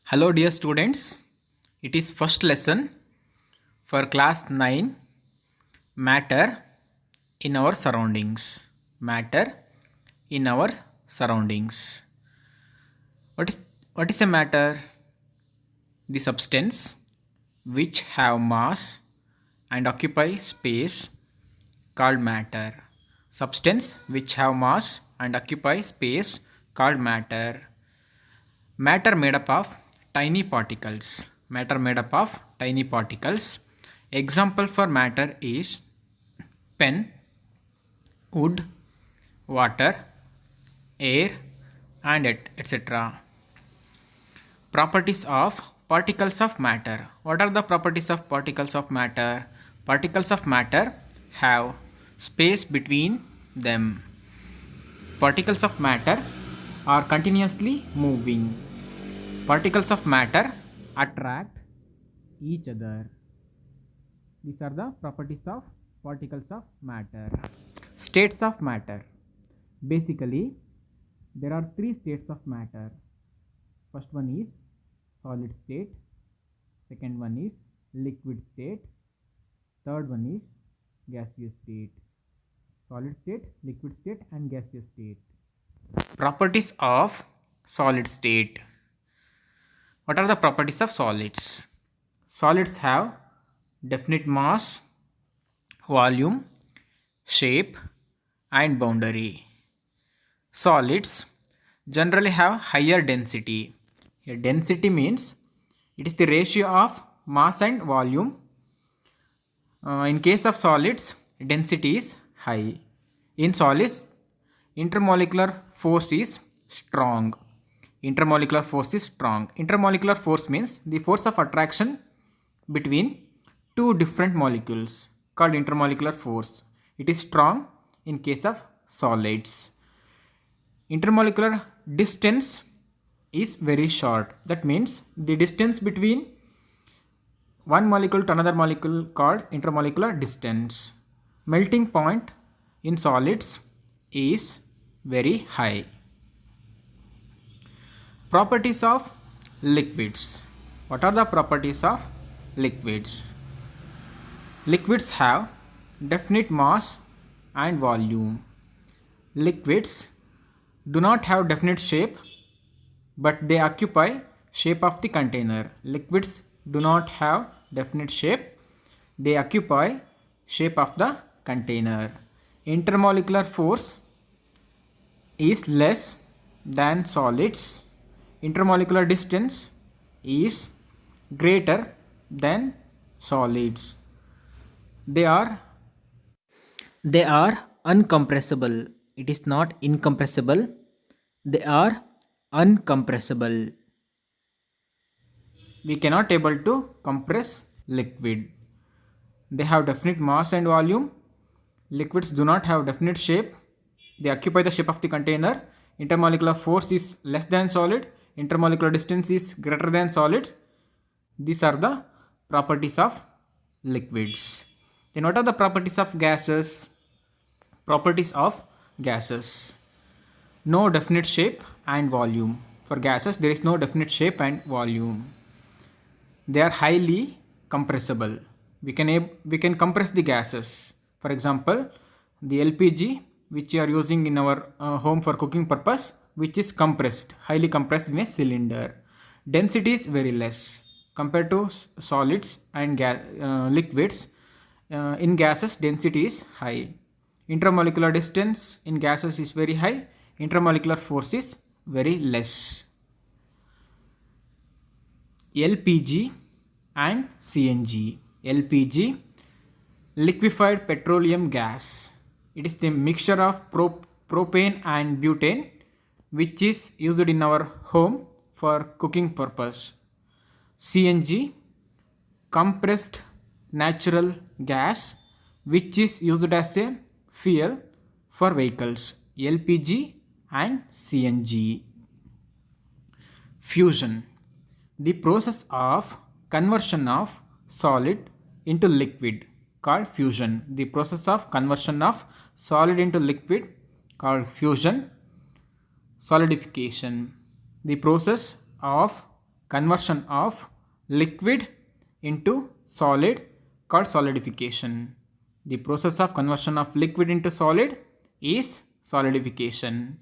Hello dear students, it is first lesson for class 9 matter in our surroundings. Matter in our surroundings. What is what is a matter? The substance which have mass and occupy space called matter. Substance which have mass and occupy space called matter. Matter made up of tiny particles. Matter made up of tiny particles. Example for matter is pen, wood, water, air, and etc. Properties of particles of matter. What are the properties of particles of matter? Particles of matter have space between them. Particles of matter are continuously moving. Particles of matter attract each other. These are the properties of particles of matter. States of matter. Basically, there are three states of matter. First one is solid state. Second one is liquid state. Third one is gaseous state. Solid state, liquid state, and gaseous state. Properties of solid state. What are the properties of solids? Solids have definite mass, volume, shape, and boundary. Solids generally have higher density. Here, density means it is the ratio of mass and volume. In case of solids, density is high. In solids, intermolecular force is strong. Intermolecular force is strong. Intermolecular force means the force of attraction between two different molecules called intermolecular force. It is strong in case of solids. Intermolecular distance is very short. That means the distance between one molecule to another molecule called intermolecular distance. Melting point in solids is very high. Properties of liquids. What are the properties of liquids? Liquids have definite mass and volume. Liquids do not have definite shape, but they occupy shape of the container. Liquids do not have definite shape, they occupy shape of the container. Intermolecular force is less than solids. Intermolecular distance is greater than solids. They are uncompressible. It is not incompressible. They are uncompressible. We cannot able to compress liquid. They have definite mass and volume. Liquids do not have definite shape. They occupy the shape of the container. Intermolecular force is less than solid. Intermolecular distance is greater than solid. These are the properties of liquids. Then what are the properties of gases? Properties of gases. No definite shape and volume. For gases, there is no definite shape and volume. They are highly compressible. We can compress the gases. For example, the LPG which you are using in our home for cooking purpose, which is compressed, highly compressed in a cylinder. Density is very less compared to solids and liquids. In gases, density is high. Intermolecular distance in gases is very high. Intermolecular force is very less. LPG and CNG. LPG, liquefied petroleum gas. It is the mixture of propane and butane which is used in our home for cooking purpose. CNG, compressed natural gas which is used as a fuel for vehicles. LPG and CNG. Fusion, the process of conversion of solid into liquid called fusion. The process of conversion of solid into liquid called fusion. Solidification, the process of conversion of liquid into solid called solidification. The process of conversion of liquid into solid is solidification.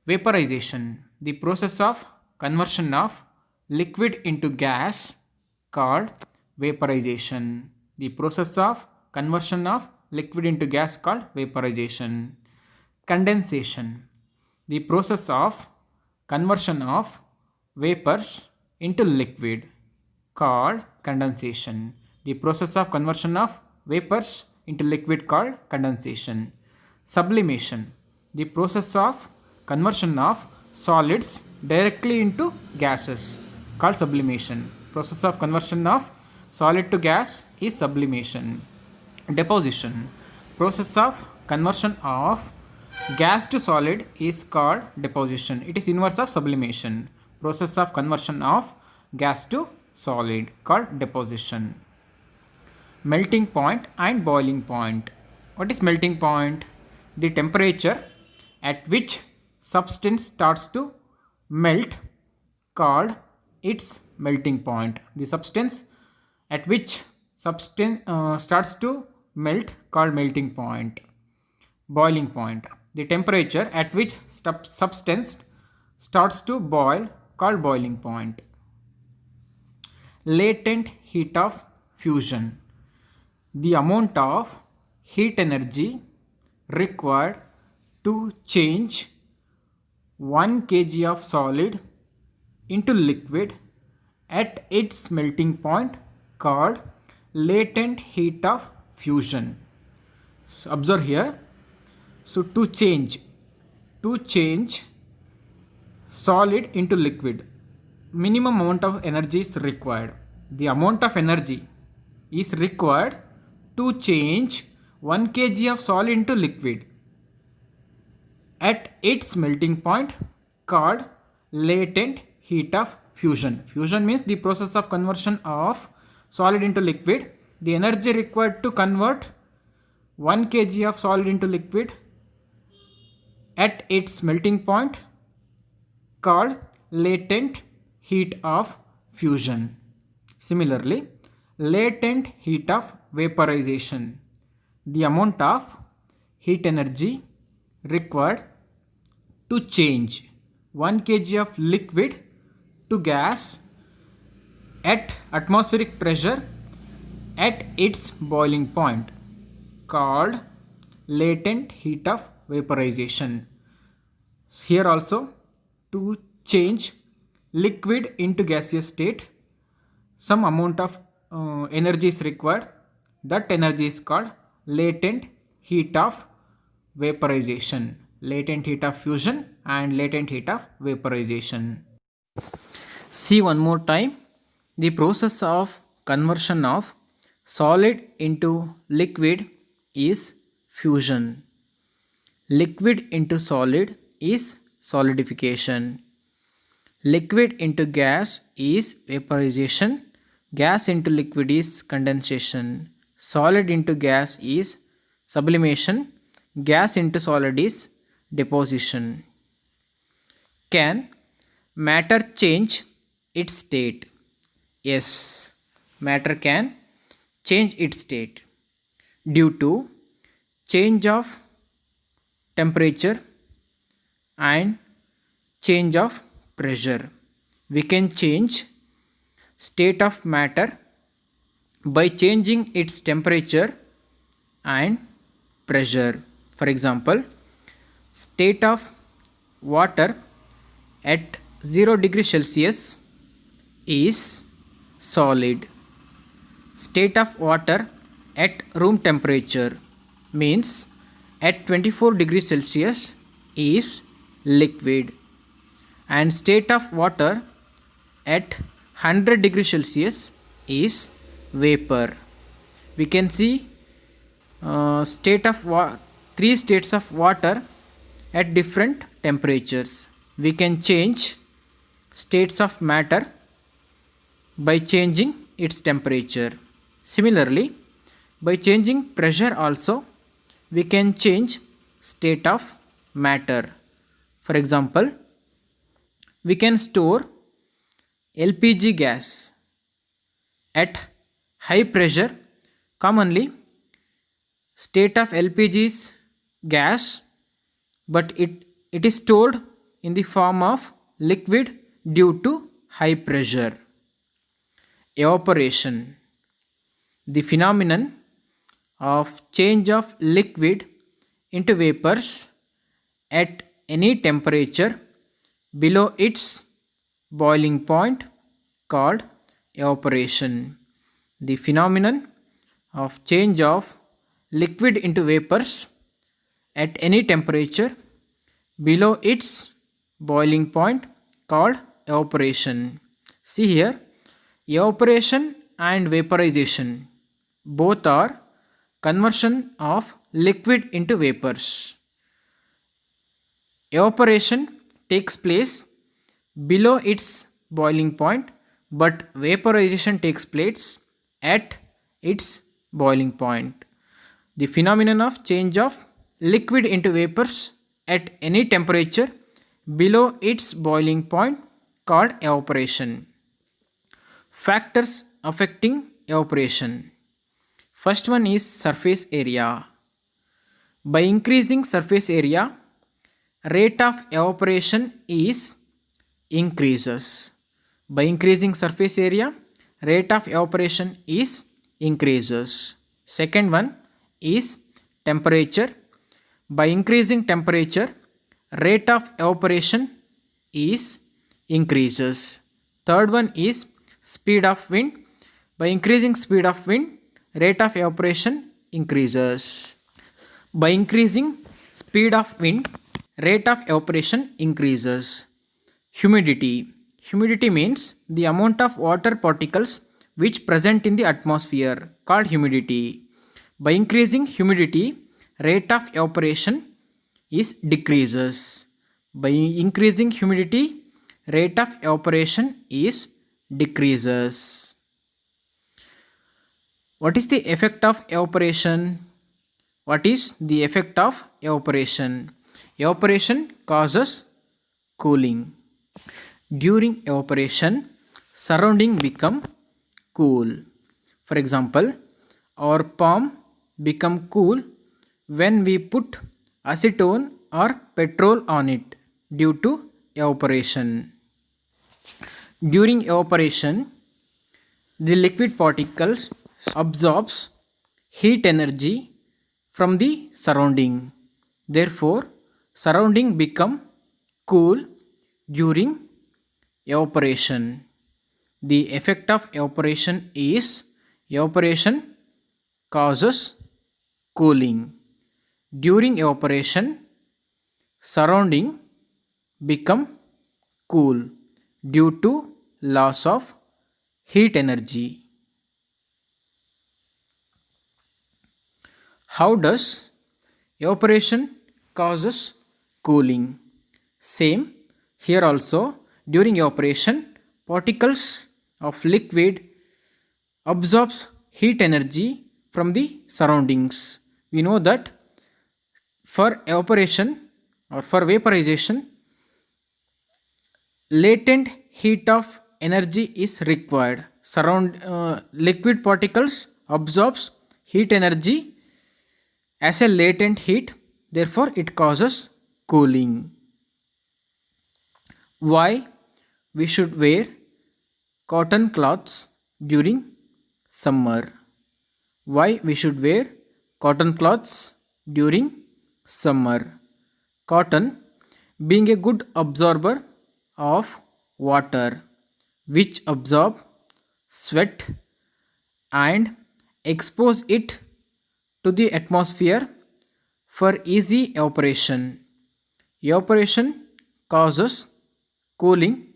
Vaporization. The process of conversion of liquid into gas called vaporization. The process of conversion of liquid into gas called vaporization. Condensation. The process of conversion of vapors into liquid called condensation. The process of conversion of vapors into liquid called condensation. Sublimation. The process of conversion of solids directly into gases called sublimation. Process of conversion of solid to gas is sublimation. Deposition. Process of conversion of gas to solid is called deposition. It is inverse of sublimation. Process of conversion of gas to solid called deposition. Melting point and boiling point. What is melting point? The temperature at which substance starts to melt called its melting point. The substance at which substance starts to melt called melting point. Boiling point. The temperature at which substance starts to boil called boiling point. Latent heat of fusion. The amount of heat energy required to change 1 kg of solid into liquid at its melting point called latent heat of fusion. So observe here. So to change solid into liquid, minimum amount of energy is required. The amount of energy is required to change 1 kg of solid into liquid at its melting point called latent heat of fusion. Fusion means the process of conversion of solid into liquid. The energy required to convert 1 kg of solid into liquid at its melting point called latent heat of fusion. Similarly, latent heat of vaporization. The amount of heat energy required to change 1 kg of liquid to gas at atmospheric pressure at its boiling point called latent heat of vaporization. Here also, to change liquid into gaseous state, some amount of energy is required. That energy is called latent heat of vaporization. Latent heat of fusion and latent heat of vaporization. See one more time. The process of conversion of solid into liquid is fusion. Liquid into solid is solidification. Liquid into gas is vaporization. Gas into liquid is condensation. Solid into gas is sublimation. Gas into solid is deposition. Can matter change its state? Yes, matter can change its state due to change of temperature and change of pressure. We can change state of matter by changing its temperature and pressure. For example, state of water at 0 degree Celsius is solid. State of water at room temperature means at 24 degrees Celsius is liquid, and state of water at 100 degrees Celsius is vapor. We can see three states of water at different temperatures. We can change states of matter by changing its temperature. Similarly, by changing pressure also, we can change state of matter. For example, we can store LPG gas at high pressure. Commonly, state of LPG is gas, but it is stored in the form of liquid due to high pressure. Evaporation, the phenomenon of change of liquid into vapors at any temperature below its boiling point, called evaporation. The phenomenon of change of liquid into vapors at any temperature below its boiling point, called evaporation. See here, evaporation and vaporization both are conversion of liquid into vapors. Evaporation takes place below its boiling point, but vaporization takes place at its boiling point. The phenomenon of change of liquid into vapors at any temperature below its boiling point, called evaporation. Factors affecting evaporation. First one is surface area. By increasing surface area, rate of evaporation is increases. By increasing surface area, rate of evaporation is increases. Second one is temperature. By increasing temperature, rate of evaporation is increases. Third one is speed of wind. By increasing speed of wind, rate of evaporation increases. By increasing speed of wind, rate of evaporation increases. Humidity. Humidity means the amount of water particles which present in the atmosphere, called humidity. By increasing humidity, rate of evaporation is decreases. By increasing humidity, rate of evaporation is decreases. What is the effect of evaporation? What is the effect of evaporation? Evaporation causes cooling. During evaporation, surrounding become cool. For example, our palm become cool when we put acetone or petrol on it due to evaporation. During evaporation, the liquid particles absorbs heat energy from the surrounding. Therefore, surrounding become cool during evaporation. The effect of evaporation is evaporation causes cooling. During evaporation, surrounding become cool due to loss of heat energy. How does evaporation causes cooling? Same here also. During evaporation, particles of liquid absorbs heat energy from the surroundings. We know that for evaporation or for vaporization, latent heat of energy is required. Liquid particles absorbs heat energy as a latent heat, therefore it causes cooling. Why we should wear cotton cloths during summer? Why we should wear cotton cloths during summer? Cotton being a good absorber of water, which absorb sweat and expose it to the atmosphere for easy evaporation. Evaporation causes cooling,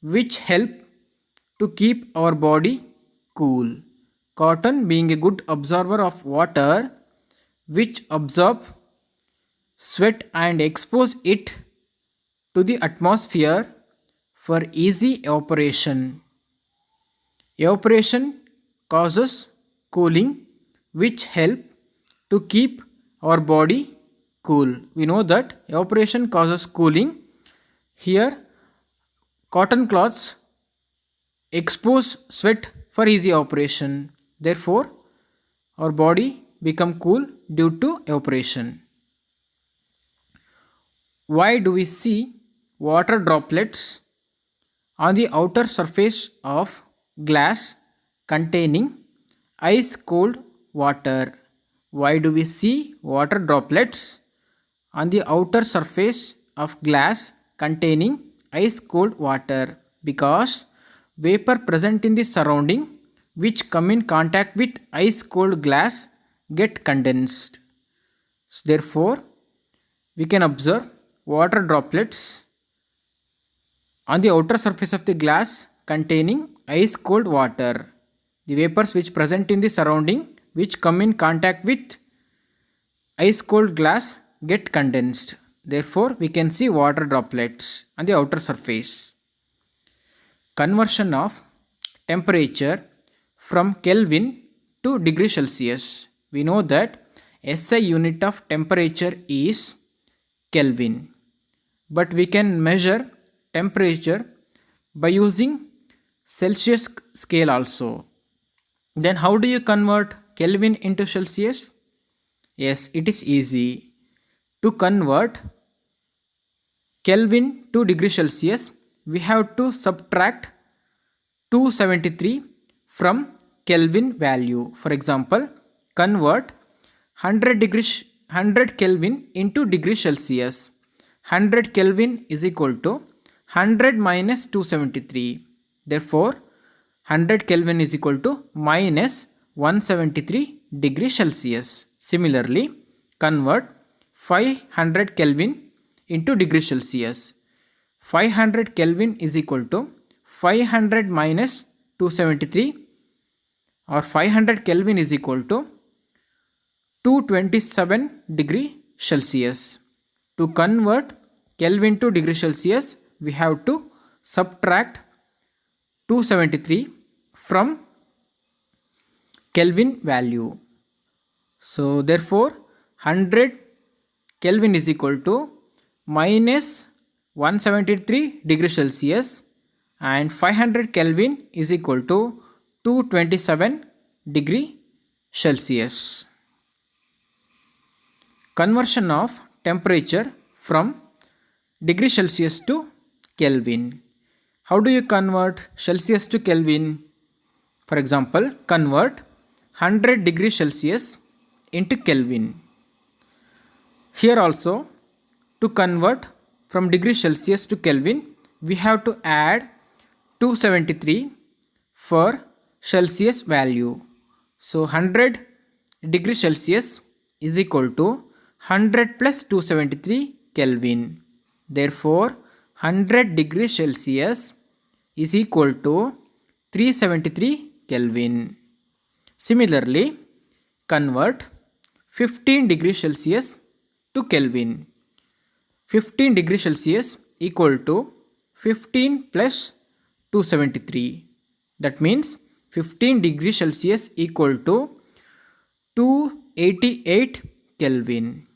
which help to keep our body cool. Cotton being a good absorber of water, which absorb sweat and expose it to the atmosphere for easy evaporation. Evaporation causes cooling, which help to keep our body cool. We know that evaporation causes cooling. Here cotton cloths expose sweat for easy operation. Therefore, our body become cool due to evaporation. Why do we see water droplets on the outer surface of glass containing ice cold water? Why do we see water droplets on the outer surface of glass containing ice cold water? Because vapor present in the surrounding which come in contact with ice cold glass get condensed. Therefore, we can observe water droplets on the outer surface of the glass containing ice cold water. The vapors which present in the surrounding which come in contact with ice cold glass get condensed. Therefore, we can see water droplets on the outer surface. Conversion of temperature from Kelvin to degree Celsius. We know that SI unit of temperature is Kelvin, but we can measure temperature by using Celsius scale also. Then how do you convert Kelvin into Celsius? Yes, it is easy. To convert Kelvin to degree Celsius, we have to subtract 273 from Kelvin value. For example, convert 100 Kelvin into degree Celsius. 100 Kelvin is equal to 100 minus 273. Therefore, 100 Kelvin is equal to minus 173 degree Celsius. Similarly, convert 500 Kelvin into degree Celsius. 500 Kelvin is equal to 500 minus 273, or 500 Kelvin is equal to 227 degree Celsius. To convert Kelvin to degree Celsius, we have to subtract 273 from Kelvin value. So therefore 100 Kelvin is equal to minus 173 degree Celsius and 500 Kelvin is equal to 227 degree Celsius. Conversion of temperature from degree Celsius to Kelvin. How do you convert Celsius to Kelvin? For example, convert 100 degree Celsius into Kelvin. Here also, to convert from degree Celsius to Kelvin, we have to add 273 for Celsius value. So 100 degree Celsius is equal to 100 plus 273 Kelvin. Therefore, 100 degree Celsius is equal to 373 Kelvin. Similarly, convert 15 degree Celsius to Kelvin. 15 degree Celsius equal to 15 plus 273. That means 15 degree Celsius equal to 288 Kelvin.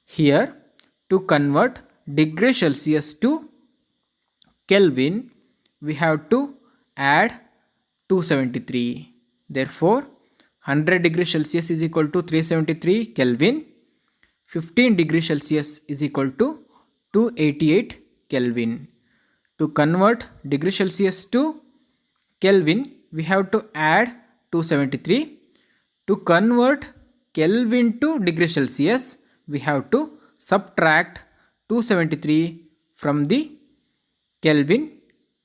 Here, to convert degree Celsius to Kelvin, we have to add 273. Therefore, 100 degree Celsius is equal to 373 Kelvin. 15 degree Celsius is equal to 288 Kelvin. To convert degree Celsius to Kelvin, we have to add 273. To convert Kelvin to degree Celsius, we have to subtract 273 from the Kelvin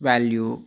value.